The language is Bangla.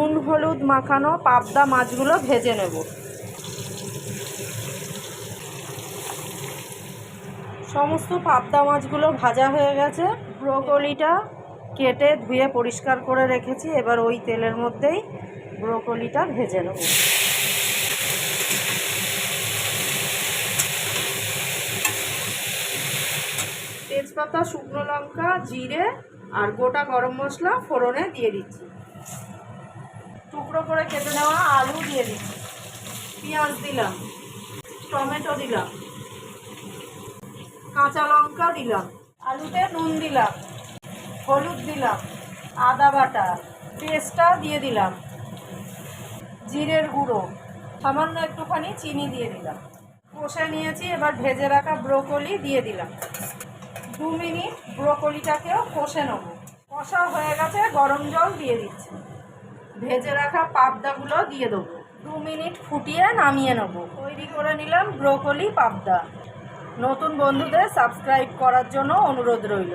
নুন হলুদ মাখানো পাবদা মাছগুলো ভেজে নেব। সমস্ত পাবদা মাছগুলো ভাজা হয়ে গেছে। ব্রোকলিটা কেটে ধুয়ে পরিষ্কার করে রেখেছি। এবার ওই তেলের মধ্যেই ব্রোকলিটা ভেজে নেব। তেজপাতা, শুকনো লঙ্কা, জিরে আর গোটা গরম মশলা ফোড়নে দিয়ে দিচ্ছি। টুকরো করে কেটে নেওয়া আলু দিয়ে দিচ্ছি। পেঁয়াজ দিলাম, টমেটো দিলাম, কাঁচা লঙ্কা দিলাম, আলুতে নুন দিলাম, হলুদ দিলাম, আদা বাটা পেস্টটা দিয়ে দিলাম, জিরের গুঁড়ো, সামান্য একটুখানি চিনি দিয়ে দিলাম। কষে নিয়েছি। এবার ভেজে রাখা ব্রোকলি দিয়ে দিলাম। 2 মিনিট ব্রোকলিটাকেও কষে নেব। কষা হয়ে গেছে, গরম জল দিয়ে দিচ্ছি। ভেজে রাখা পাবদাগুলো দিয়ে দেবো। 2 মিনিট ফুটিয়ে নামিয়ে নেব। তৈরি করে নিলাম ব্রোকলি পাবদা। নতুন বন্ধুদের সাবস্ক্রাইব করার জন্য অনুরোধ রইল।